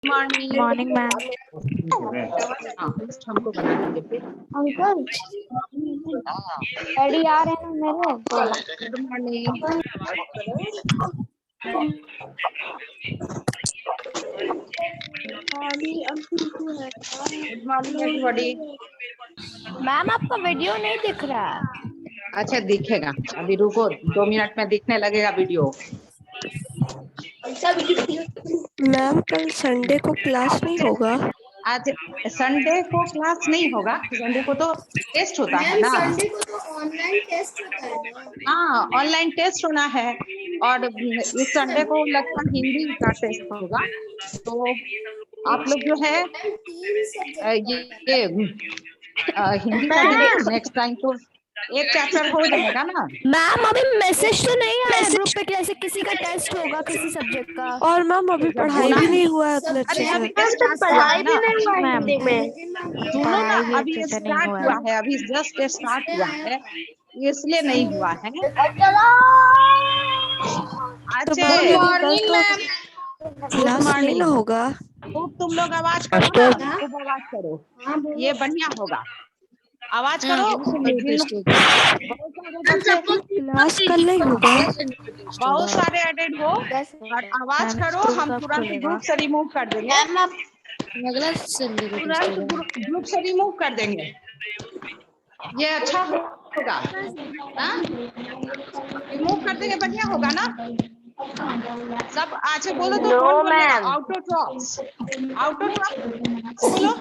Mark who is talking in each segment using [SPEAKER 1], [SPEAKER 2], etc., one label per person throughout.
[SPEAKER 1] Morning.
[SPEAKER 2] Morning ma'am.
[SPEAKER 1] हमको बना दीजिए फिर।
[SPEAKER 3] अंकल डैडी आ रहे हैं मेरे तो
[SPEAKER 1] good morning. Good morning everybody.
[SPEAKER 3] Ma'am आपका वीडियो नहीं दिख रहा है।
[SPEAKER 1] अच्छा दिखेगा, अभी रुको 2 मिनट में दिखने लगेगा वीडियो।
[SPEAKER 2] मैम कल संडे को क्लास नहीं होगा?
[SPEAKER 1] आज संडे को क्लास नहीं होगा, संडे को तो टेस्ट होता है ना।
[SPEAKER 4] संडे को तो ऑनलाइन टेस्ट होता है ना।
[SPEAKER 1] हाँ ऑनलाइन टेस्ट होना है, और इस संडे को लगता है हिंदी का टेस्ट होगा। तो आप लोग जो है
[SPEAKER 4] मैम 3 सब्जेक्ट
[SPEAKER 1] ये हिंदी का देंगे नेक्स्ट टाइम, तो एक चैप्टर हो जाएगा ना।
[SPEAKER 3] मैम अभी मैसेज तो नहीं आया ग्रुप पे कि ऐसे किसी का टेस्ट होगा किसी सब्जेक्ट का।
[SPEAKER 2] और मैम अभी पढ़ाई भी नहीं हुआ है उतना
[SPEAKER 1] अरे
[SPEAKER 2] अच्छे
[SPEAKER 1] अभी
[SPEAKER 2] से।
[SPEAKER 1] स्टार्ट हुआ है ना,
[SPEAKER 2] मैम
[SPEAKER 1] सुनो ना,
[SPEAKER 2] पढ़ाई भी
[SPEAKER 1] अभी
[SPEAKER 2] अच्छे से नहीं
[SPEAKER 1] स्टार्ट
[SPEAKER 2] हुआ
[SPEAKER 1] हुआ
[SPEAKER 2] है।
[SPEAKER 1] है, अभी जस्ट स्टार्ट हुआ है, इसलिए नहीं हुआ है।
[SPEAKER 2] तो
[SPEAKER 1] अच्छा
[SPEAKER 2] मैम लेकिन कल तो
[SPEAKER 1] गुड
[SPEAKER 2] क्लास नहीं ना
[SPEAKER 1] मॉर्निंग।
[SPEAKER 2] होगा।
[SPEAKER 1] खूब तुम लोग आवाज करो ना, खूब आवाज करो, ये बढ़िया होगा। आवाज करो।
[SPEAKER 2] क्लास कल नहीं होगा।
[SPEAKER 1] बहुत सारे एडेड हो और आवाज
[SPEAKER 2] मैम
[SPEAKER 1] करो,
[SPEAKER 2] स्कूल
[SPEAKER 1] हम
[SPEAKER 2] कब
[SPEAKER 1] तुरंत
[SPEAKER 2] खुलेगा?
[SPEAKER 1] ग्रुप से रिमूव कर देंगे। तुरंत ग्रुप से रिमूव कर देंगे, ये अच्छा होगा। रिमूव कर देंगे, बढ़िया होगा ना। सब आज बोलो तो कौन बोलेगा? आउटोट्रॉप्स, आउटोट्रॉप्स बोलो,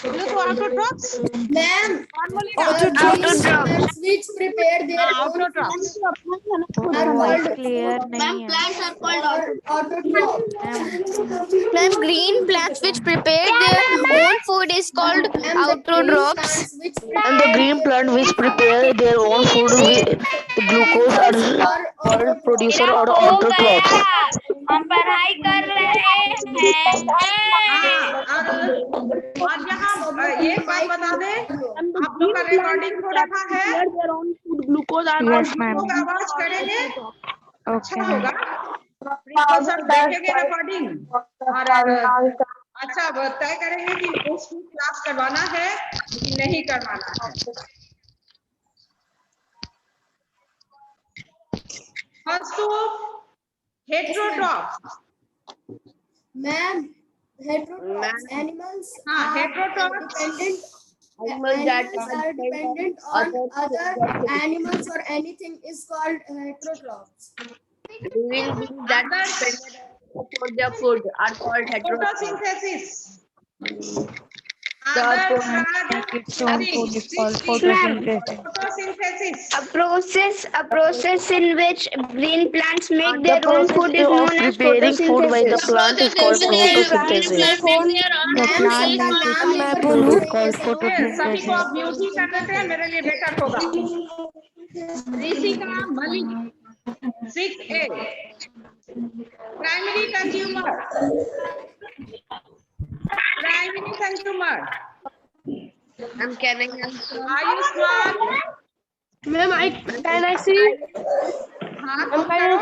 [SPEAKER 1] बोलो तो आउटोट्रॉप्स
[SPEAKER 4] मैम
[SPEAKER 1] कौन बोलेगा?
[SPEAKER 4] plants which prepare their
[SPEAKER 1] हाँ
[SPEAKER 4] own
[SPEAKER 1] आउटोट्रॉप्स।
[SPEAKER 4] are
[SPEAKER 2] voice
[SPEAKER 4] called
[SPEAKER 2] clear नहीं है।
[SPEAKER 4] autotrophs.
[SPEAKER 3] Ma'am green plants which prepare their own food is called
[SPEAKER 4] Ma'am, the green
[SPEAKER 3] autotrophs.
[SPEAKER 4] plants which
[SPEAKER 5] And the green plant which prepare their own food with the glucose are
[SPEAKER 4] are
[SPEAKER 5] called producer
[SPEAKER 3] मेरा
[SPEAKER 5] or
[SPEAKER 3] हो गया,
[SPEAKER 5] autotrophs.
[SPEAKER 3] हम पढ़ाई कर रहे हैं।
[SPEAKER 1] हाँ और यहाँ एक बात बता दे, आप लोग का रिकॉर्डिंग हो रहा है और
[SPEAKER 2] यस
[SPEAKER 1] हम
[SPEAKER 2] मैम।
[SPEAKER 1] लोग आवाज करेंगे,
[SPEAKER 2] ओके
[SPEAKER 1] अच्छा
[SPEAKER 2] मैम।
[SPEAKER 1] होगा। प्रिंसिपल सर देखेंगे रिकॉर्डिंग और अच्छा तय करेंगे कि उसकी क्लास करवाना है कि नहीं करवाना है। First two heterotrophs.
[SPEAKER 4] ma'am, heterotrophs animals
[SPEAKER 1] हाँ
[SPEAKER 4] are
[SPEAKER 1] heterotrophs
[SPEAKER 4] dependent
[SPEAKER 5] Animals
[SPEAKER 4] are dependent on other animals or anything is called heterotrophs.
[SPEAKER 5] Living beings that depend for their food are called heterotrophs.
[SPEAKER 1] photosynthesis.
[SPEAKER 5] The
[SPEAKER 1] Others
[SPEAKER 2] Make its own food is called
[SPEAKER 1] photosynthesis.
[SPEAKER 6] A process in which green plants make
[SPEAKER 5] The
[SPEAKER 6] their own
[SPEAKER 5] process
[SPEAKER 6] food is
[SPEAKER 5] of
[SPEAKER 6] known as
[SPEAKER 5] preparing food by the
[SPEAKER 6] photosynthesis.
[SPEAKER 5] plant is called photosynthesis.
[SPEAKER 2] The plant make its
[SPEAKER 4] मैं
[SPEAKER 2] food
[SPEAKER 4] बोलूं
[SPEAKER 2] is called
[SPEAKER 1] सभी को
[SPEAKER 2] photosynthesis.
[SPEAKER 1] आप mute ही कर देते हैं, मेरे लिए बेटर होगा। Rishika Malik 6A primary consumer, primary consumer
[SPEAKER 5] I'm carrying
[SPEAKER 1] Ayushman.
[SPEAKER 5] Ma'am, can I see?
[SPEAKER 1] हाँ तुम करो।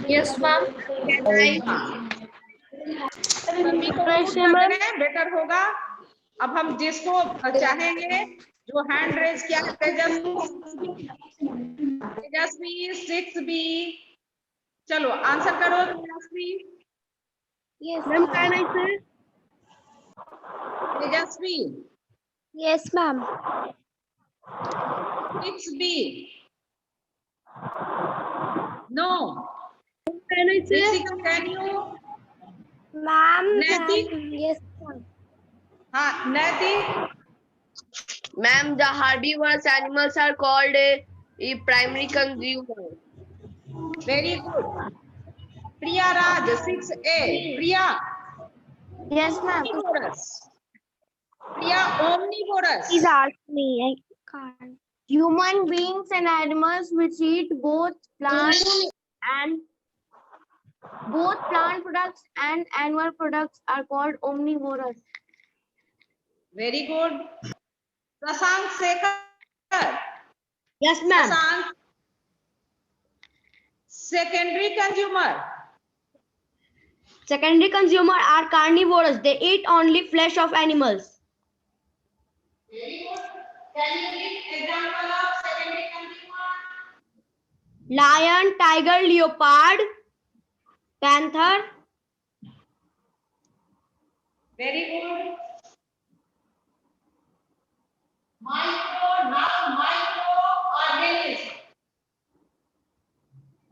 [SPEAKER 5] Yes, ma'am.
[SPEAKER 1] सभी को म्यूट कर दे रहे हैं, बेटर होगा। अब हम जिसको चाहेंगे जो हैंड रेज किया है, तेजस्वी 6B, चलो आंसर करो Tejaswi.
[SPEAKER 6] Ma'am, can I say?
[SPEAKER 1] Tejaswi
[SPEAKER 3] Yes ma'am.
[SPEAKER 1] 6B। No
[SPEAKER 6] Can I say?
[SPEAKER 1] Rishika can you?
[SPEAKER 3] Ma'am.
[SPEAKER 1] Naitik.
[SPEAKER 3] Yes ma'am.
[SPEAKER 1] हाँ नैतिक।
[SPEAKER 5] Ma'am, the herbivorous animals are called a primary consumer.
[SPEAKER 1] Very good. Priya Raj 6A। Priya
[SPEAKER 3] Yes ma'am.
[SPEAKER 1] Omnivorous. Priya omnivorous.
[SPEAKER 3] Please ask me. I can't. Human beings and animals which eat both plant products and animal products are called omnivorous.
[SPEAKER 1] Very good. Shashank Shekhar.
[SPEAKER 6] Yes, ma'am.
[SPEAKER 1] Shashank secondary consumer.
[SPEAKER 3] Secondary consumer are carnivorous. They eat only flesh of animals.
[SPEAKER 1] Can you give example of secondary consumer?
[SPEAKER 3] Lion, tiger, leopard, panther.
[SPEAKER 1] Very good. Microorganism.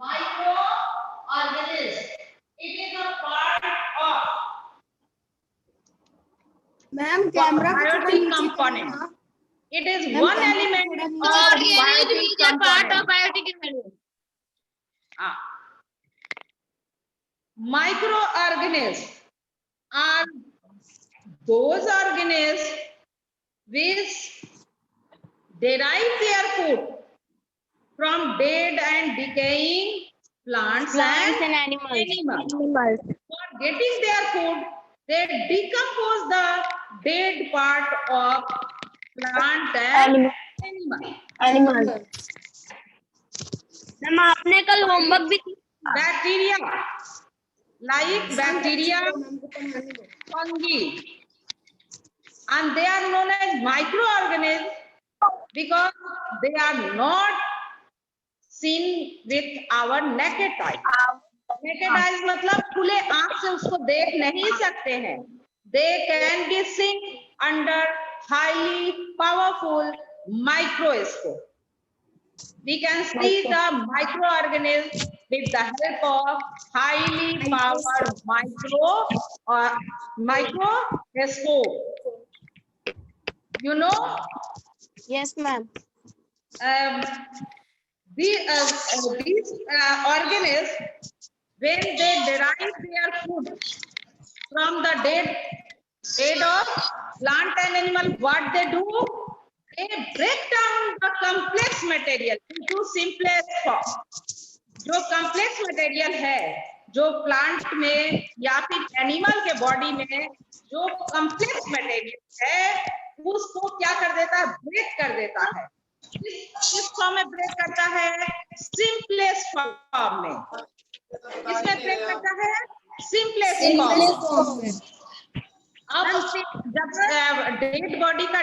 [SPEAKER 1] Microorganism. It is a part of
[SPEAKER 4] ma'am camera को थोड़ा
[SPEAKER 1] biotic
[SPEAKER 4] नीचे
[SPEAKER 1] component.
[SPEAKER 4] करना।
[SPEAKER 1] It is
[SPEAKER 4] Ma'am,
[SPEAKER 1] one
[SPEAKER 4] can you
[SPEAKER 1] element
[SPEAKER 4] थोड़ा
[SPEAKER 1] of
[SPEAKER 4] नीचे
[SPEAKER 1] biotic component. Microorganisms are those organisms which derive their food from dead and decaying plants and animals. For getting their food, they decompose the dead part of plant and animal.
[SPEAKER 3] Ma'am आपने कल homework भी
[SPEAKER 1] Bacteria, like bacteria,
[SPEAKER 4] ma'am को पढ़ाने दो।
[SPEAKER 1] fungi, and they are known as microorganisms because they are not seen with our naked eye. Naked eyes मतलब खुले आंख से उसको देख नहीं सकते हैं. They can be seen under highly powerful microscope. We can see the microorganisms with the help of highly powered microscope. You know,
[SPEAKER 3] Yes, ma'am.
[SPEAKER 1] these organisms, when they derive their food from the dead of plant and animal, what they do? They break down the complex material into simplest form. जो complex material है, जो plant में या फिर animal के body में जो complex material है, उसको क्या कर देता है? Break कर देता है. किस फॉर्म में ब्रेक करता है? सिंपलेस्ट फॉर्म में. किसमें ब्रेक करता है? सिंपलेस्ट फॉर्म में. अब जब डेड बॉडी का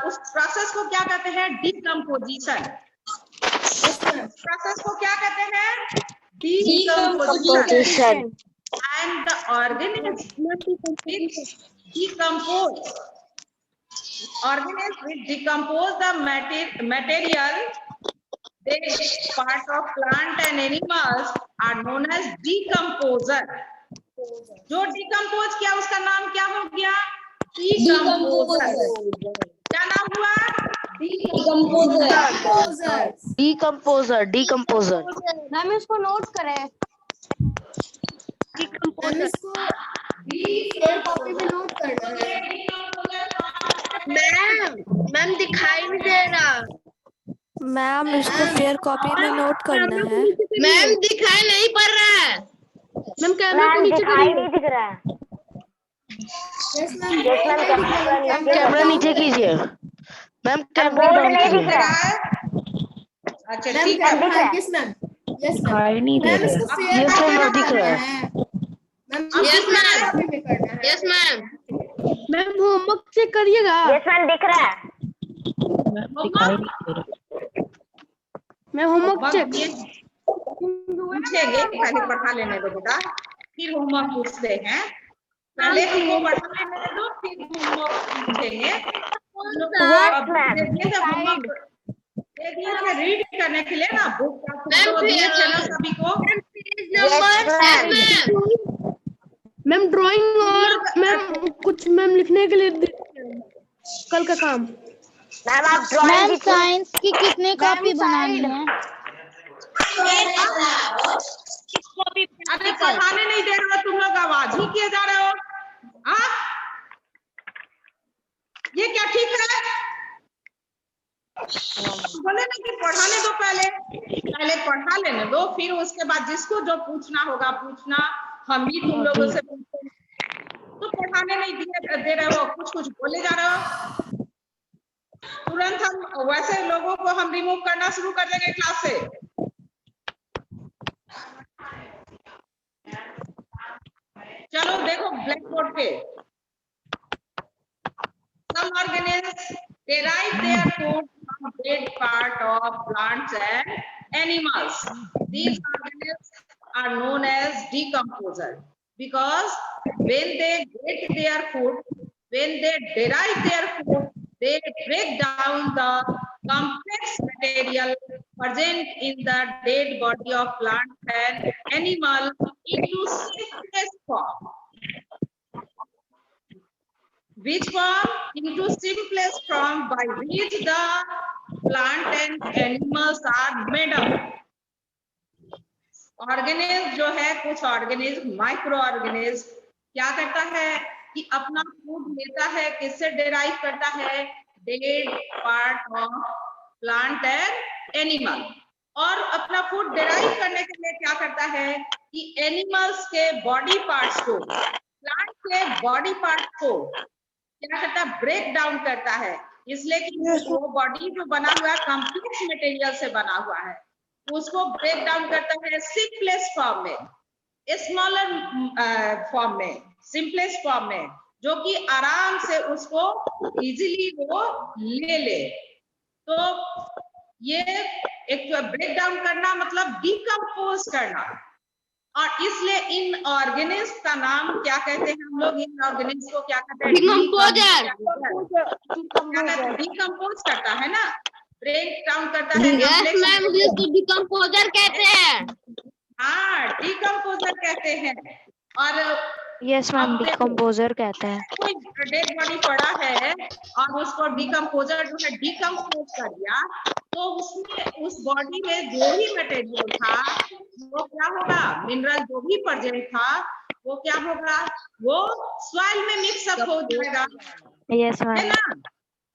[SPEAKER 1] उस प्रोसेस को क्या कहते हैं? डिकम्पोजिशन. प्रोसेस को क्या कहते हैं? Decomposition. And the organisms which decompose the material, they part of plant and animals are known as decomposer. जो डिकम्पोज किया उसका नाम क्या हो गया? डिकम्पोजर. क्या नाम हुआ?
[SPEAKER 6] Decomposer.
[SPEAKER 3] मैम इसको नोट करें.
[SPEAKER 4] मैम इसको शेयर कॉपी में नोट करना है।
[SPEAKER 5] मैम दिखाई नहीं दे रहा.
[SPEAKER 2] मैम इसको फेयर कॉपी में नोट करना है।
[SPEAKER 5] मैम दिखाई नहीं पड़ रहा है.
[SPEAKER 3] मैम कैमरा को नीचे
[SPEAKER 6] दिखाई नहीं दिख रहा है।
[SPEAKER 4] यस मैम
[SPEAKER 6] कैमरा नीचे कीजिए। मैम बोर्ड नहीं दिख रहा है।
[SPEAKER 1] अच्छा
[SPEAKER 4] मैम
[SPEAKER 1] ठीक है.
[SPEAKER 4] यस मैम यस मैम
[SPEAKER 6] दिखाई नहीं दे
[SPEAKER 4] मैम इसको शेयर कॉपी में
[SPEAKER 6] दिख रहा
[SPEAKER 4] करना
[SPEAKER 6] है।
[SPEAKER 4] है। Ma'am
[SPEAKER 5] Yes, ma'am.
[SPEAKER 4] कॉपी में करना है।
[SPEAKER 5] Yes ma'am.
[SPEAKER 3] Ma'am homework check करिएगा.
[SPEAKER 6] यस मैम दिख रहा है।
[SPEAKER 3] मैं होमवर्क चेक.
[SPEAKER 1] पूछेंगे, पहले पढ़ा लेने दो बेटा, फिर होमवर्क पूछते हैं. पहले हमको पढ़ा लेने दो, फिर होमवर्क पूछेंगे. रीड करने के लिए ना बुक का चैनल सभी को.
[SPEAKER 3] मैम ड्राइंग और मैम कुछ मैम लिखने के लिए कल का काम.
[SPEAKER 6] मैम आप ड्राइंग
[SPEAKER 7] साइंस की कितनी कॉपी बनानी है?
[SPEAKER 1] अरे पढ़ाने नहीं दे रहे हो तुम लोग, आवाज ही किए जा रहे हो. हाँ, ये क्या ठीक है? बोले ना कि पढ़ाने दो, पहले पढ़ा लेने दो, फिर उसके बाद जिसको जो पूछना होगा पूछना. हम भी तुम लोगों से पूछते. तो पढ़ाने नहीं दे रहे हो, कुछ बोले जा रहे हो. तुरंत हम वैसे लोगों को हम रिमूव करना शुरू कर देंगे क्लास से. चलो देखो ब्लैक बोर्ड पे, some organisms derive their food from dead part of plants and animals. These organisms are known as decomposer because when they get their food, when they derive their food, they break down the complex material present in the dead body of plant and animal into simplest form. Which form? Into simplest form by which the plant and animals are made up. Organism जो है, कुछ organism micro organism क्या करता है कि अपना food लेता है, किससे डिराइव करता है? Dead part of plant and animal. और अपना फूड डिराइव करने के लिए क्या करता है कि एनिमल्स के बॉडी पार्ट्स को, प्लांट के बॉडी पार्ट को क्या करता है? ब्रेक डाउन करता है। इसलिए कि वो बॉडी जो बना हुआ है कॉम्प्लेक्स मटेरियल से बना हुआ है, उसको ब्रेक डाउन करता है सिंपलेस्ट फॉर्म में, स्मॉलर फॉर्म में, सिंपलेस्ट फॉर्म में, जो कि आराम से उसको इजीली वो ले। तो ये एक ब्रेक डाउन करना मतलब डिकम्पोज करना। और इसलिए इन ऑर्गेनिज्म का नाम क्या कहते हैं हम लोग? इन ऑर्गेनिज्म को क्या कहते हैं? डिकम्पोज करता है ना, ब्रेक डाउन करता है।
[SPEAKER 5] यस मैम, इसको डिकम्पोजर कहते हैं।
[SPEAKER 1] हाँ, डिकम्पोजर कहते हैं। और
[SPEAKER 2] यस मैम, डिकम्पोजर कहते हैं।
[SPEAKER 1] कोई डेड बॉडी पड़ा है और उसको डिकम्पोजर जो है डिकम्पोज कर दिया, तो उसमें उस बॉडी में जो भी मटेरियल था वो क्या होगा? मिनरल जो भी प्रेजेंट था वो क्या होगा? वो सॉइल में मिक्सअप हो जाएगा।
[SPEAKER 2] यस
[SPEAKER 1] है
[SPEAKER 2] मैम।
[SPEAKER 1] ना?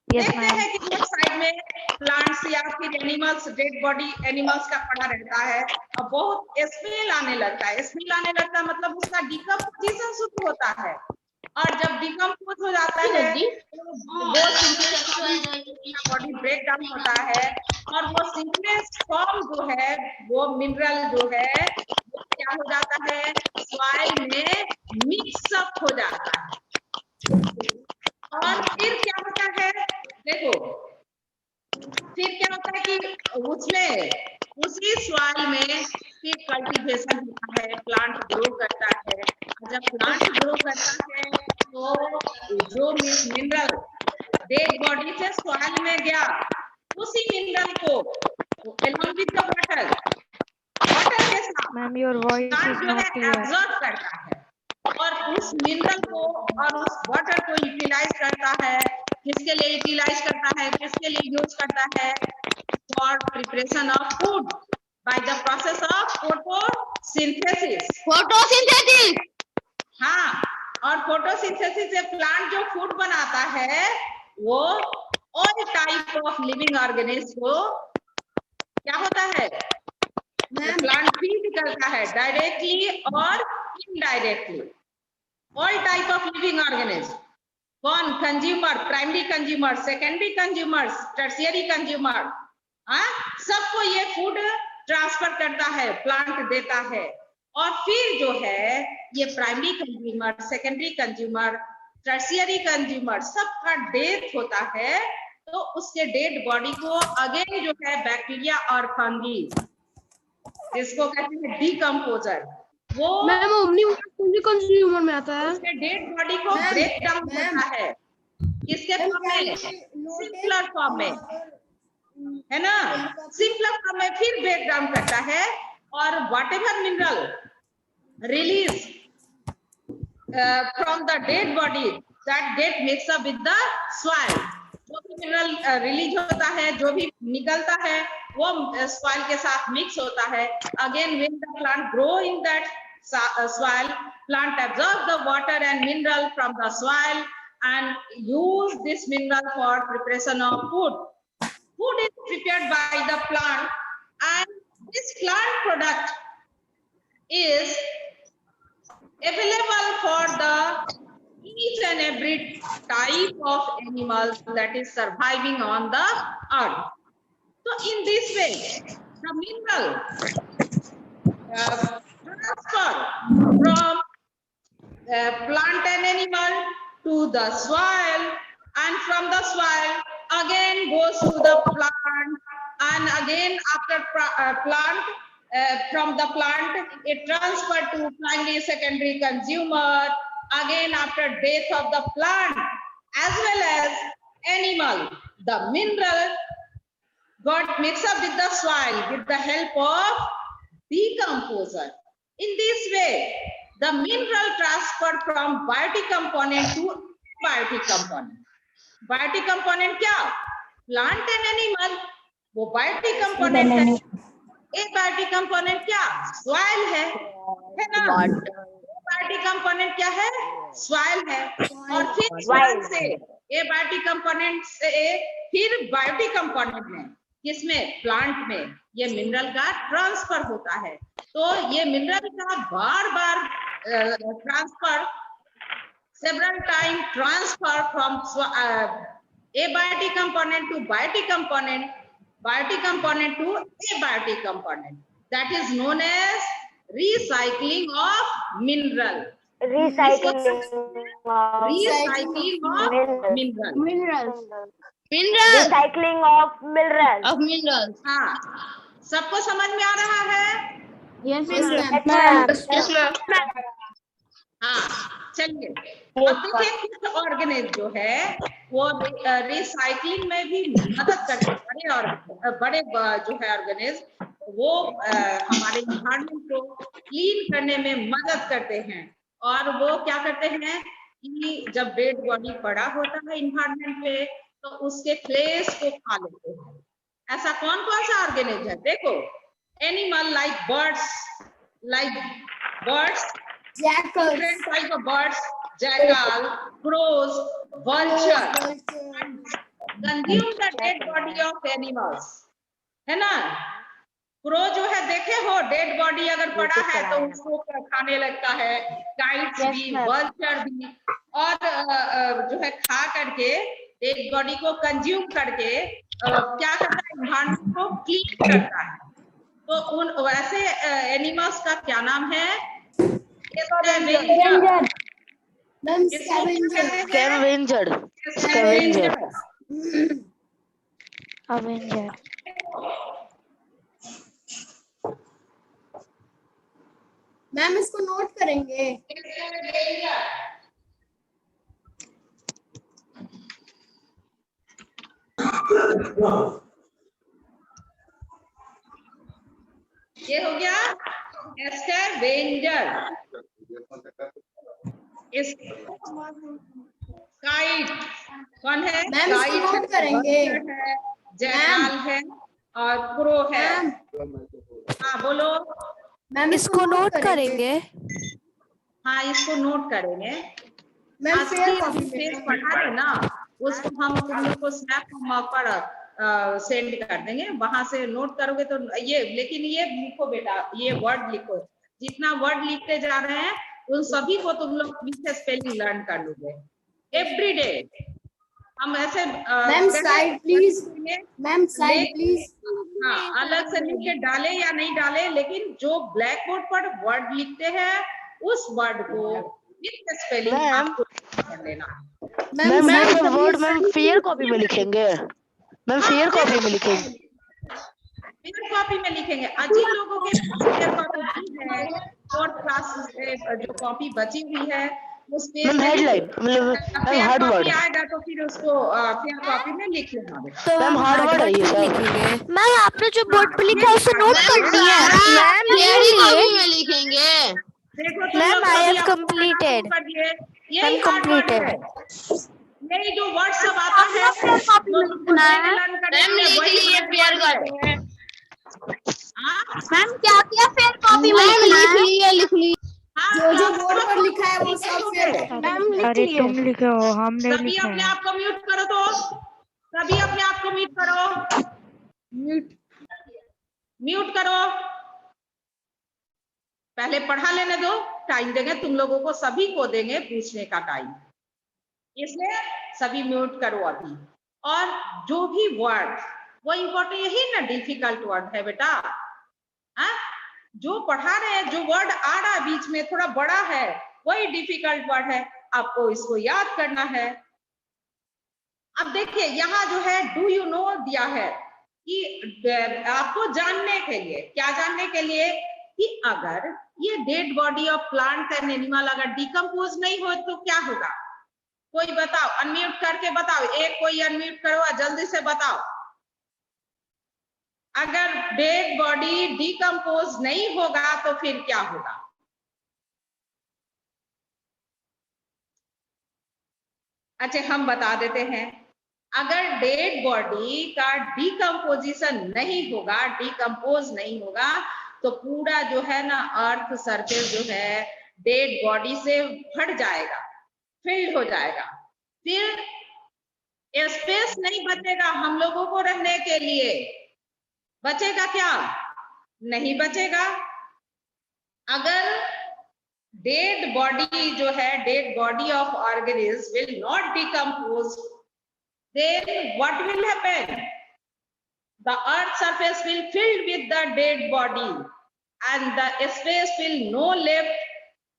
[SPEAKER 2] यस
[SPEAKER 1] देखते
[SPEAKER 2] मैम।
[SPEAKER 1] हैं कि वो साइड में प्लांट्स या फिर एनिमल्स, डेड बॉडी एनिमल्स का पड़ा रहता है और बहुत स्मेल आने लगता है। स्मेल आने लगता है मतलब उसका डिकम्पोजिशन शुरू होता है। और जब डिकम्पोज हो जाता है तो वो बॉडी ब्रेक डाउन होता है और वो सिंपलेस्ट फॉर्म जो है, वो मिनरल जो है वो क्या हो जाता है? सॉइल में मिक्सअप हो जाता है। और फिर क्या होता है? देखो फिर क्या होता है कि उसमें उसी सॉइल में फिर कल्टीवेशन होता है, प्लांट ग्रो करता है। जब प्लांट ग्रो करता है तो जो मिनरल डेड बॉडी से सॉइल में गया, उसी मिनरल को along with the water के साथ
[SPEAKER 2] ma'am, your voice
[SPEAKER 1] plant
[SPEAKER 2] is
[SPEAKER 1] जो
[SPEAKER 2] नॉट
[SPEAKER 1] है
[SPEAKER 2] क्लियर।
[SPEAKER 1] एब्जॉर्ब करता है और उस मिनरल को और उस वाटर को यूटिलाइज करता है। किसके लिए यूटिलाइज करता है? किसके लिए यूज करता है? For preparation of food by the process of photosynthesis.
[SPEAKER 5] Photosynthesis.
[SPEAKER 1] हाँ, और फोटोसिंथेसिस से प्लांट जो फूड बनाता है वो all type of living organism को क्या होता है? प्लांट फीड करता है डायरेक्टली और indirectly. All type of living organism. कौन? Consumer, primary consumer, secondary consumer, tertiary consumer, सबको ये फूड ट्रांसफर करता है, प्लांट देता है। और फिर जो है ये primary consumer, secondary consumer, tertiary consumer सबका डेथ होता है, तो उसके डेड बॉडी को अगेन जो है बैक्टीरिया और फंगी, जिसको कहते हैं डिकम्पोजर, वो
[SPEAKER 3] मैम ओमनी कंज्यूमर में आता है।
[SPEAKER 1] उसके डेड बॉडी को ब्रेक डाउन करता है। किसके फॉर्म में? सिंपलर फॉर्म में, है ना? सिंपलर फॉर्म में फिर ब्रेक डाउन करता है और whatever mineral release from the dead body that get mix up with the soil. जो भी मिनरल रिलीज होता है, जो भी निकलता है, वो सॉइल के साथ मिक्स होता है। Again when the plant grow in that soil, plant absorb the water and mineral from the soil and use this mineral for preparation of food. Food is prepared by the plant, and this plant product is available for the each and every type of animals that is surviving on the earth. So in this way, the mineral transfer from plant and animal to the soil, and from the soil again goes to the plant, and again after plant, from the plant it transferred to primary secondary consumer, again after death of the plant as well as animal, the mineral got mixed up with the soil with the help of decomposer. In this way, the mineral transferred from biotic component to abiotic component. Biotic component क्या? Plant and animal. वो biotic component है. Abiotic component क्या? Soil है ना? Abiotic component क्या है? Soil है. और फिर soil से abiotic component से फिर biotic component में, किसमें? प्लांट में ये मिनरल का ट्रांसफर होता है. तो ये मिनरल का बार बार transfer, several time transfer from abiotic component to biotic component to abiotic component. That is known as recycling of mineral. Recycling of mineral.
[SPEAKER 6] Recycling of minerals.
[SPEAKER 1] हाँ, सबको समझ में आ रहा है?
[SPEAKER 7] Yes,
[SPEAKER 6] Yes, ma'am.
[SPEAKER 1] हाँ, चलिए अब देखिए कुछ ऑर्गेनिज्म जो है वो रिसाइकलिंग में भी मदद करते हैं. बड़े जो है ऑर्गेनिज्म वो हमारे एनवायरनमेंट को क्लीन करने में मदद करते हैं. और वो क्या करते हैं कि जब डेड बॉडी पड़ा होता है एनवायरनमेंट पे तो उसके फ्लेश को खा लेते हैं. ऐसा कौन कौन सा ऑर्गेनिज्म है? देखो, animal like birds, different type of birds, jackal, crows, vulture, consume the dead body of animals. है ना? क्रो जो है देखे हो, डेड बॉडी अगर पड़ा है तो उसको खाने लगता है. काइट्स भी, वल्चर भी, और जो है खा करके डेड बॉडी को कंज्यूम करके क्या करता है? एनवायरनमेंट को क्लीन करता है. तो उन वैसे एनिमल्स का क्या नाम है?
[SPEAKER 6] Scavenger.
[SPEAKER 4] मैम इसको नोट करेंगे.
[SPEAKER 1] ये हो गया स्कैवेंजर. इस काइट कौन है?
[SPEAKER 4] मैम इसको नोट करेंगे.
[SPEAKER 1] जैकाल है और क्रो है. हाँ बोलो.
[SPEAKER 4] मैम
[SPEAKER 2] इसको नोट करेंगे.
[SPEAKER 1] हाँ इसको नोट करेंगे.
[SPEAKER 4] मैम फेयर
[SPEAKER 1] पेज पढ़ा है ना, उसको हम तुम लोग को स्नैप पर सेंड कर देंगे. वहां से नोट करोगे तो ये, लेकिन ये लिखो बेटा, ये वर्ड लिखो. जितना वर्ड लिखते जा रहे हैं उन सभी को तुम लोग पीछे स्पेलिंग लर्न कर लोगे एवरी डे. हम ऐसे
[SPEAKER 4] ma'am side please. Ma'am side please.
[SPEAKER 1] हाँ, अलग से लिख के डाले या नहीं डाले, लेकिन जो ब्लैक बोर्ड पर वर्ड लिखते हैं उस वर्ड को विद स्पेलिंग आपको कर लेना.
[SPEAKER 6] Ma'am word ma'am fair copy में लिखेंगे. मैम फेयर कॉपी में लिखेंगे.
[SPEAKER 1] फेयर कॉपी में लिखेंगे. जिन लोगों के फेयर कॉपी है, फोर्थ क्लास जो कॉपी बची हुई है उस पे
[SPEAKER 6] हेडलाइन मतलब हार्ड वर्ड
[SPEAKER 1] आएगा तो फिर उसको फेयर कॉपी में लिख लेना.
[SPEAKER 2] तो
[SPEAKER 6] मैम हार्ड वर्ड है ये सब.
[SPEAKER 2] मैम आपने जो बोर्ड पे लिखा है उसे नोट कर दिया है. मैम
[SPEAKER 5] में लिखेंगे.
[SPEAKER 1] देखो
[SPEAKER 2] मैम आई हैव कंप्लीटेड.
[SPEAKER 1] यही कंप्लीटेड है. यही जो वर्ड सब आता है
[SPEAKER 5] मैम लिखिए फेयर कॉपी में.
[SPEAKER 7] मैम क्या क्या फेयर कॉपी में
[SPEAKER 5] लिख ली.
[SPEAKER 4] जो बोर्ड पर लिखा है वो सब फेयर.
[SPEAKER 2] अरे तुम लिखे हो, हमने
[SPEAKER 1] सभी
[SPEAKER 2] लिखा
[SPEAKER 1] अपने
[SPEAKER 2] है.
[SPEAKER 1] आप को म्यूट करो. तो सभी अपने आप को म्यूट करो. म्यूट करो. पहले पढ़ा लेने दो. टाइम देंगे तुम लोगों को, सभी को देंगे पूछने का टाइम, इसलिए सभी म्यूट करो अभी. और जो भी वर्ड वो इम्पोर्टेंट, यही ना डिफिकल्ट वर्ड है बेटा. हाँ, जो पढ़ा रहे हैं, जो वर्ड आ रहा है बीच में थोड़ा बड़ा है वही डिफिकल्ट वर्ड है, आपको इसको याद करना है। अब देखिए यहाँ जो है डू यू नो दिया है कि आपको जानने के लिए, क्या जानने के लिए, कि अगर ये dead body of plant and animal अगर डिकम्पोज नहीं हो तो क्या होगा। कोई बताओ, अनम्यूट करके बताओ, एक कोई अनम्यूट करो, जल्दी से बताओ। अगर डेड बॉडी डिकम्पोज नहीं होगा तो फिर क्या होगा। अच्छा हम बता देते हैं, अगर डेड बॉडी का डिकम्पोजिशन नहीं होगा, डिकम्पोज नहीं होगा, तो पूरा जो है ना अर्थ सरफेस जो है डेड बॉडी से भर जाएगा, फिल्ड हो जाएगा, फिर स्पेस नहीं बचेगा हम लोगों को रहने के लिए। बचेगा क्या, नहीं बचेगा। अगर डेड बॉडी जो है, dead body of organism will not decompose, then what will happen? The earth surface will fill with the dead body and the space will no left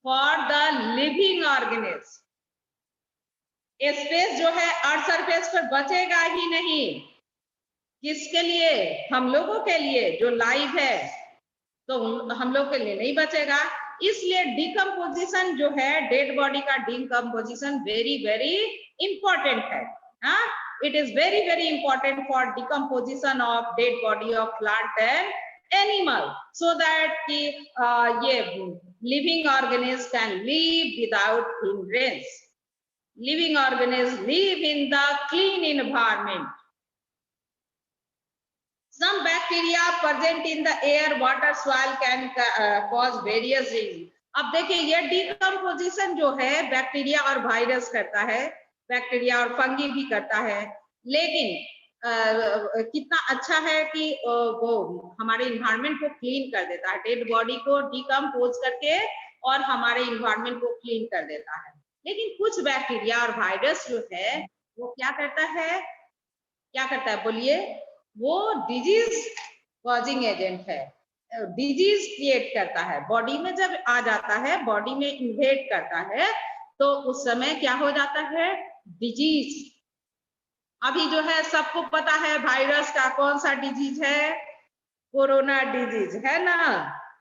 [SPEAKER 1] for the living organism. Space जो है earth surface पर बचेगा ही नहीं। किसके लिए, हम लोगों के लिए जो लाइव है, तो हम लोग के लिए नहीं बचेगा। इसलिए डिकम्पोजिशन जो है, डेड बॉडी का डिकम्पोजिशन वेरी वेरी इंपॉर्टेंट है। It is very very important for decomposition of dead body of plant and animal, so that ये living organisms can live without hindrance. Living organisms live in the clean environment. Some bacteria present in the air, water, soil can cause various diseases. अब देखिए ये decomposition जो है bacteria और virus करता है, bacteria और फंगी भी करता है, लेकिन कितना अच्छा है कि वो हमारे इन्वायरमेंट को क्लीन कर देता है, डेड बॉडी को डिकम्पोज करके और हमारे इन्वायरमेंट को क्लीन कर देता है। लेकिन कुछ बैक्टीरिया और वायरस जो है वो क्या करता है, क्या करता है बोलिए, वो डिजीज कॉजिंग एजेंट है, डिजीज क्रिएट करता है। बॉडी में जब आ जाता है, बॉडी में इन्वेड करता है, तो उस समय क्या हो जाता है, डिजीज। अभी जो है सबको पता है वायरस का कौन सा डिजीज है, कोरोना डिजीज है ना,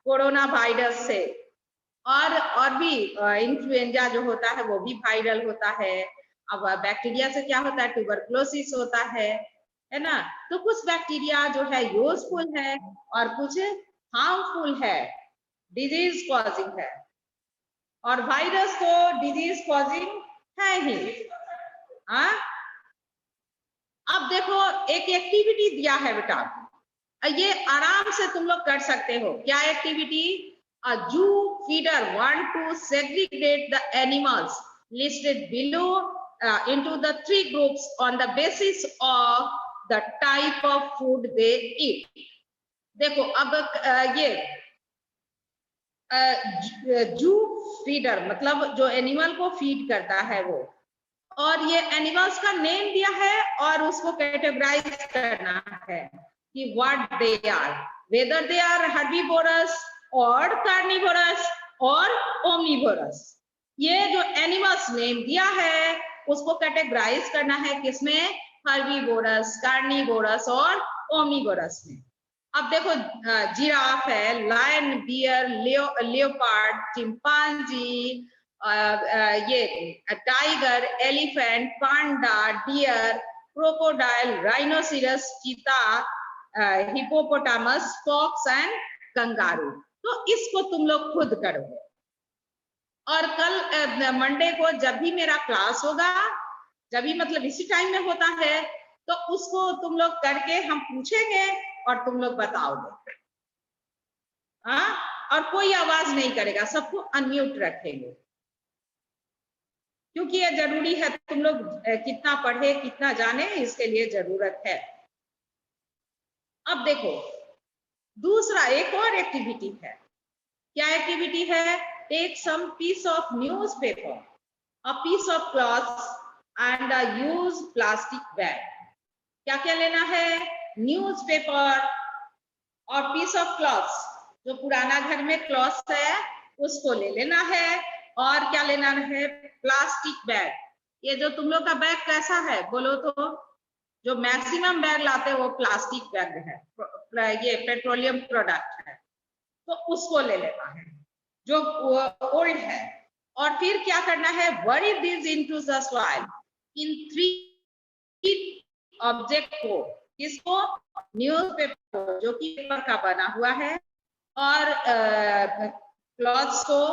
[SPEAKER 1] कोरोना वायरस से। और भी इन्फ्लुएंजा जो होता है वो भी वायरल होता है। अब बैक्टीरिया से क्या होता है, ट्यूबरकुलोसिस होता है ना। तो कुछ बैक्टीरिया जो है यूजफुल है और कुछ हार्मफुल है, डिजीज कॉजिंग है, और वायरस तो डिजीज कॉजिंग है ही। अब देखो एक एक्टिविटी दिया है बेटा, ये आराम से तुम लोग कर सकते हो। क्या activity, a zoo feeder want to segregate the animals listed below into the 3 groups on the basis of the type of food they eat. देखो अब ये जू फीडर मतलब जो एनिमल को फीड करता है वो, और ये एनिमल्स का नेम दिया है और उसको कैटेगराइज करना है कि what they are, whether they are herbivorous और कार्निवोरस और ओमनिवोरस। ये जो एनिमल्स नेम दिया है उसको कैटेगराइज करना है किसमें, हर्बीवोरस, कार्निवोरस और ओमनिवोरस में। अब देखो जिराफ है, लायन, बियर, लियोपार्ड, चिंपांजी, ये टाइगर, एलिफेंट, पांडा, डियर, क्रोकोडाइल, राइनोसिरस, चीता, हिपोपोटामस, फॉक्स एंड कंगारू। तो इसको तुम लोग खुद करोगे, और कल मंडे को जब भी मेरा क्लास होगा, जब भी मतलब इसी टाइम में होता है, तो उसको तुम लोग करके हम पूछेंगे और तुम लोग बताओगे। और कोई आवाज नहीं करेगा, सबको अनम्यूट रखेंगे, क्योंकि ये जरूरी है। तुम लोग कितना पढ़े कितना जाने, इसके लिए जरूरत है। अब देखो दूसरा एक और एक्टिविटी है। क्या एक्टिविटी है, take some piece of newspaper, a piece of cloth and a use plastic bag. क्या क्या लेना है, न्यूज़पेपर और पीस ऑफ क्लॉथ, जो पुराना घर में क्लॉथ है उसको ले लेना है, और क्या लेना है, प्लास्टिक बैग। ये जो तुम लोग का बैग कैसा है बोलो तो, जो मैक्सिमम बैग लाते हैं वो प्लास्टिक बैग है, ये पेट्रोलियम प्रोडक्ट है, तो उसको ले लेना है जो ओल्ड है। और फिर क्या करना है, bury these into the soil in 3 object को, किसको, न्यूज़पेपर जो कि पेपर का बना हुआ है, और क्लॉथ्स को,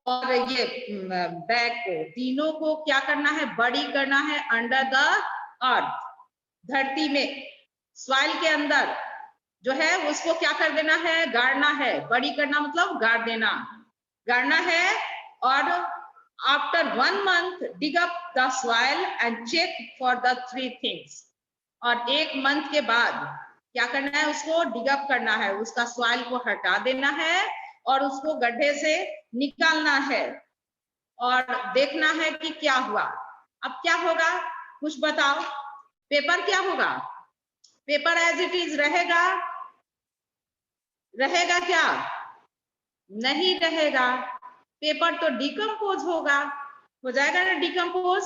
[SPEAKER 1] और ये बैग को, तीनों को क्या करना है, बड़ी करना है अंडर द अर्थ, धरती में, सॉइल के अंदर जो है उसको क्या कर देना है, गाड़ना है। बड़ी करना मतलब गाड़ देना, गाड़ना है। और after 1 month dig up the soil and check for the 3 things। और 1 month के बाद क्या करना है, उसको डिग अप करना है, उसका सॉइल को हटा देना है और उसको गड्ढे से निकालना है और देखना है कि क्या हुआ। अब क्या होगा, कुछ बताओ, पेपर क्या होगा, पेपर एज इट इज रहेगा, रहेगा क्या, नहीं रहेगा, पेपर तो डिकम्पोज होगा, हो जाएगा ना डिकम्पोज।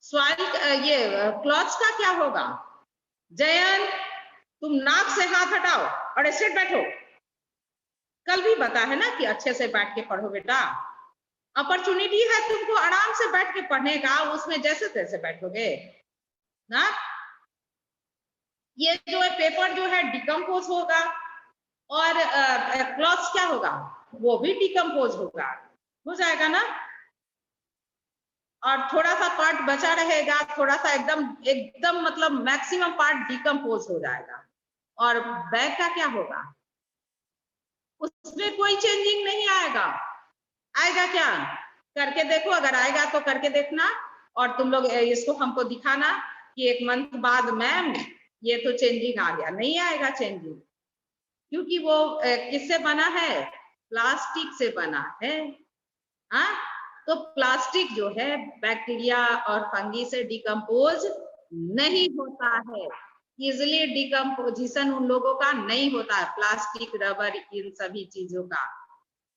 [SPEAKER 1] सॉइल ये क्लॉथ्स का क्या होगा, जयन तुम नाक से हाथ हटाओ और स्ट्रेट बैठो, कल भी बता है ना कि अच्छे से बैठ के पढ़ो बेटा, अपॉर्चुनिटी है तुमको आराम से बैठ के पढ़ने का, उसमें जैसे तैसे बैठोगे ना। ये जो है पेपर जो है डिकम्पोज होगा, और क्लॉथ्स क्या होगा, वो भी डिकम्पोज होगा, हो जाएगा ना। और थोड़ा सा पार्ट बचा रहेगा, थोड़ा सा एकदम मतलब मैक्सिमम पार्ट डिकम्पोज हो जाएगा। और बैग का क्या होगा, उसमें कोई चेंजिंग नहीं आएगा, आएगा क्या, करके देखो, अगर आएगा तो करके देखना, और तुम लोग इसको हमको दिखाना कि 1 month बाद मैम ये तो चेंजिंग आ गया। नहीं आएगा चेंजिंग, क्योंकि वो किससे बना है, प्लास्टिक से बना है। हाँ, तो प्लास्टिक जो है बैक्टीरिया और फंगी से डिकम्पोज नहीं होता है, इजिली डिकम्पोजिशन उन लोगों का नहीं होता है, प्लास्टिक, रबर, इन सभी चीजों का,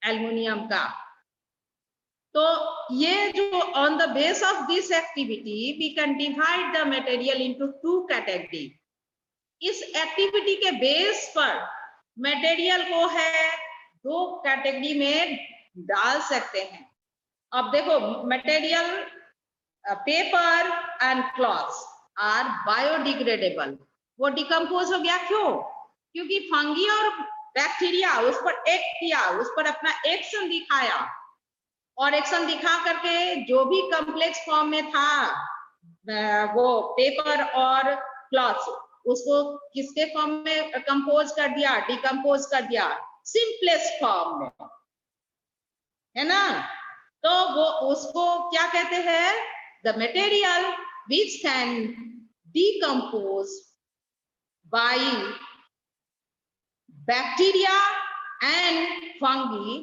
[SPEAKER 1] एल्युमिनियम का। तो ये जो on the base of this activity we can divide the material into 2 category. इस एक्टिविटी के बेस पर मटेरियल को है 2 कैटेगरी में डाल सकते हैं। अब देखो, material paper and cloths are biodegradable, वो डिकम्पोज हो गया, क्यों, क्योंकि फंगी और बैक्टीरिया उस पर एक्ट किया, उस पर अपना एक्शन दिखाया, और एक्शन दिखा करके जो भी कॉम्प्लेक्स फॉर्म में था वो पेपर और क्लॉथ्स, उसको किसके फॉर्म में कंपोज कर दिया, डिकम्पोज कर दिया, सिंपलेस्ट फॉर्म में, है ना। तो वो उसको क्या कहते हैं, the material which can decompose by bacteria and fungi,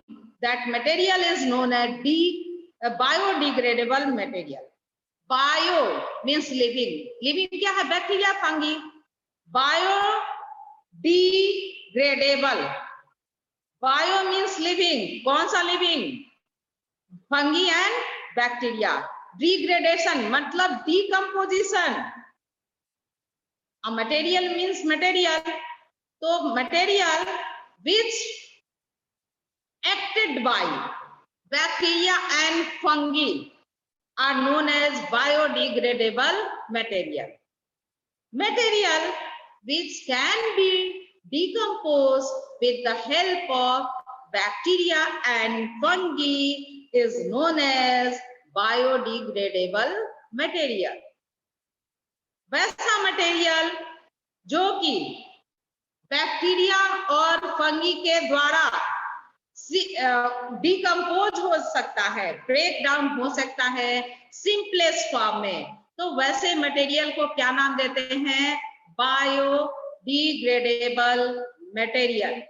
[SPEAKER 1] that material is known as biodegradable material। Bio means living, living क्या है, bacteria, fungi, biodegradable, bio means living, कौन सा living, fungi and bacteria, degradation मतलब decomposition, a material means material, तो material which acted by bacteria and fungi are known as biodegradable material। Material which can be decomposed with the help of bacteria and fungi is known as biodegradable material। वैसा material जो कि bacteria और fungi के द्वारा decompose हो सकता है, break down हो सकता है सिंपलेस्ट फॉर्म में, तो वैसे मटेरियल को क्या नाम देते हैं, बायोडिग्रेडेबल मटेरियल।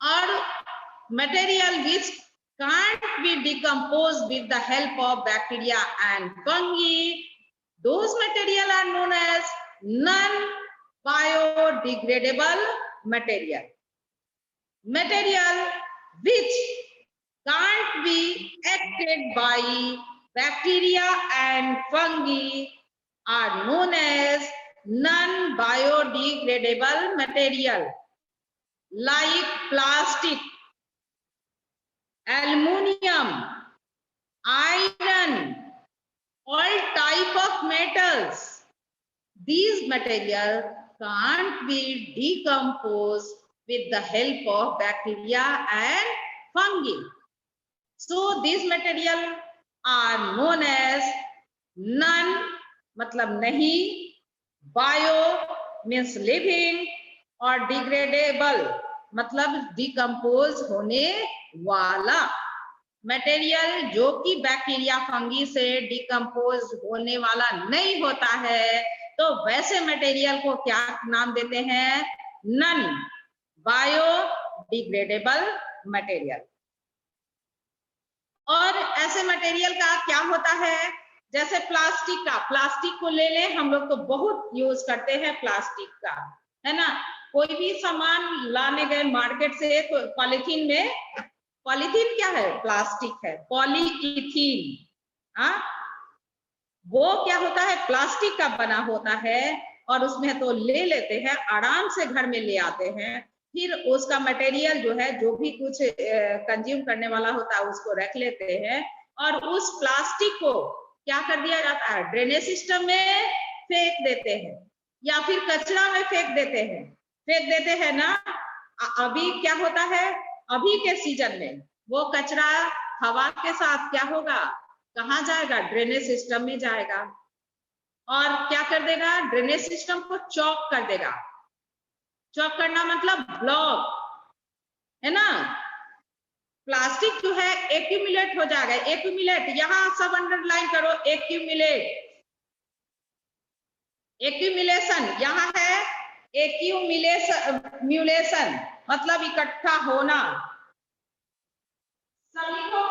[SPEAKER 1] और material which can't be decomposed with the help of bacteria and fungi, those material are known as non-biodegradable material। Material which can't be acted by bacteria and fungi are known as non-biodegradable material like plastic, aluminium, iron, all type of metals. These materials can't be decomposed with the help of bacteria and fungi. So these materials are known as non मतलब नहीं, bio means living और degradable मतलब decompose होने वाला material जो कि bacteria fungi से decompose होने वाला नहीं होता है, तो वैसे मटेरियल को क्या नाम देते हैं? Non biodegradable material. और ऐसे मटेरियल का क्या होता है? जैसे प्लास्टिक का, प्लास्टिक को ले ले, हम लोग तो बहुत यूज करते हैं प्लास्टिक का, है ना। कोई भी सामान लाने गए मार्केट से तो पॉलीथीन में, पॉलीथीन क्या है? प्लास्टिक है, पॉलीइथीन, हाँ, वो क्या होता है? प्लास्टिक का बना होता है और उसमें तो ले लेते हैं, आराम से घर में ले आते हैं, फिर उसका मटेरियल जो है, जो भी कुछ कंज्यूम करने वाला होता है उसको रख लेते हैं और उस प्लास्टिक को क्या कर दिया जाता है? ड्रेनेज सिस्टम में फेंक देते हैं या फिर कचरा में फेंक देते हैं ना। अभी क्या होता है? अभी के सीजन में वो कचरा हवा के साथ क्या होगा? कहाँ जाएगा? ड्रेनेज सिस्टम में जाएगा और क्या कर देगा? ड्रेनेज सिस्टम को चौक कर देगा। चौक करना मतलब ब्लॉक, है ना। प्लास्टिक जो है एक्यूमुलेट हो जाएगा, एक्यूमुलेट, यहां सब अंडरलाइन करो, एक्यूमुलेट, एक्यूमुलेशन, यहां है एक्यूमुलेशन मतलब इकट्ठा होना। सब लिखो,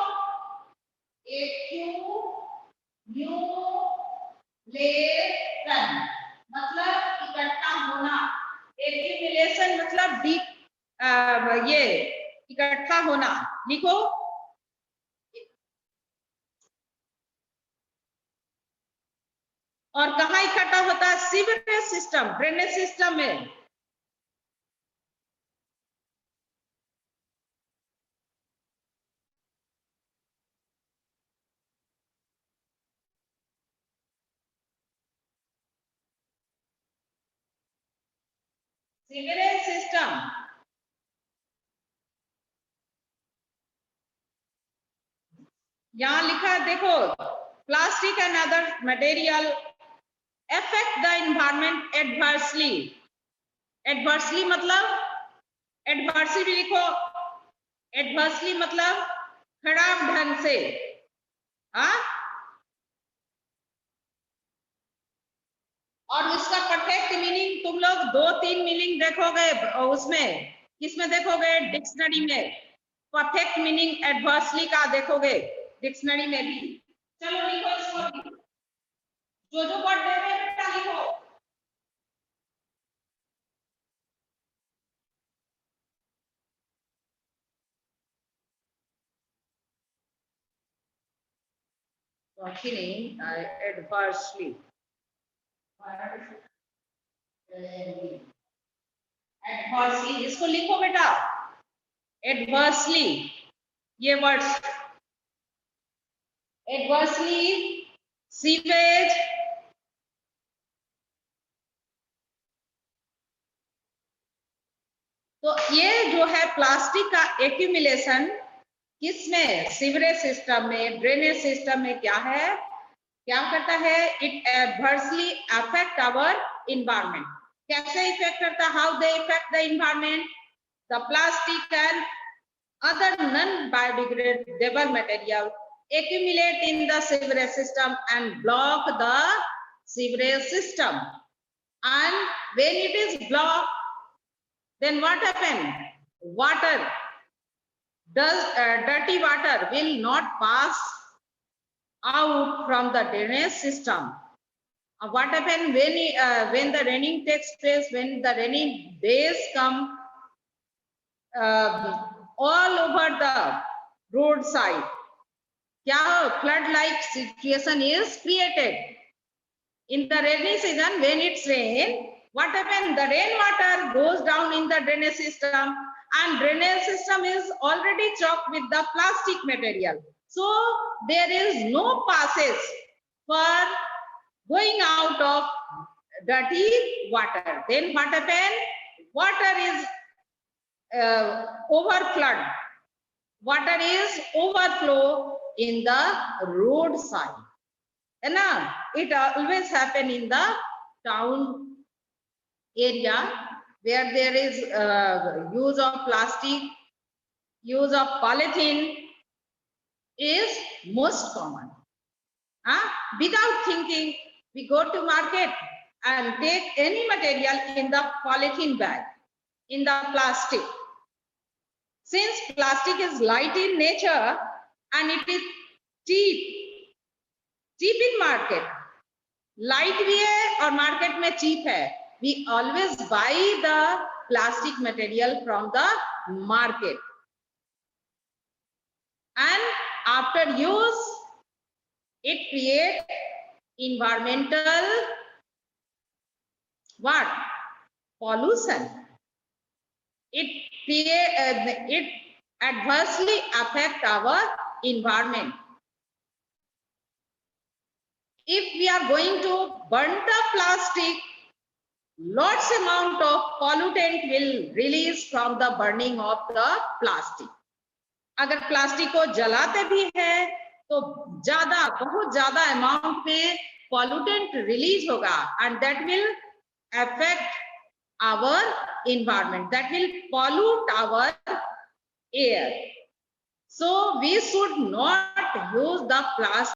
[SPEAKER 1] एक्यूमुलेशन मतलब इकट्ठा होना, एक्यूमुलेशन मतलब ये इकट्ठा होना। लिखो, और कहाँ इकट्ठा होता है? सीवरेज सिस्टम, ड्रेनेज सिस्टम में। सीवरेज सिस्टम, यहां लिखा है देखो, plastic and other material affect the environment adversely। adversely मतलब, adversely भी लिखो, adversely मतलब खराब ढंग से, हाँ। और उसका परफेक्ट मीनिंग तुम लोग 2-3 मीनिंग देखोगे, उसमें किसमें देखोगे? डिक्शनरी में। परफेक्ट मीनिंग एडवर्सली का देखोगे डिक्शनरी में भी। चलो लिखो इसको भी, जो वर्ड दे रहे हैं बेटा लिखो। adversely, adversely इसको लिखो बेटा, adversely, ये वर्ड्स, adversely, सीवेज, तो ये जो है प्लास्टिक का एक्यूमुलेशन किसमें? सीवरेज सिस्टम में, ड्रेनेज सिस्टम में क्या है, क्या करता है? It adversely affect our environment. कैसे इफेक्ट करता है? How they effect the environment? The plastic and other non biodegradable material accumulate in the sewerage system and block the sewerage system, and when it is blocked, then what happen? Water does dirty water will not pass out from the drainage system. What happen when the raining takes place, when the rainy days come, all over the roadside. Kya flood-like situation is created. In the rainy season, when it's rain, what happens? The rainwater goes down in the drainage system, and drainage system is already choked with the plastic material. So there is no passage for going out of dirty water. Then what happens? Water is overflood. Water is overflow in the roadside. And it always happen in the town area where there is use of plastic, use of polythene is most common. Without thinking, we go to market and take any material in the polythene bag, in the plastic. Since plastic is light in nature and it is cheap in market, light भी है और market में cheap है. We always buy the plastic material from the market. And after use, it creates environmental what? Pollution. It adversely affect our environment. If we are going to burn the plastic, lots amount of pollutant will release from the burning of the plastic. अगर plastic को जलाते भी है तो बहुत ज्यादा amount में pollutant release होगा, and that will affect our environment, that will pollute our air. So we should not use the plastic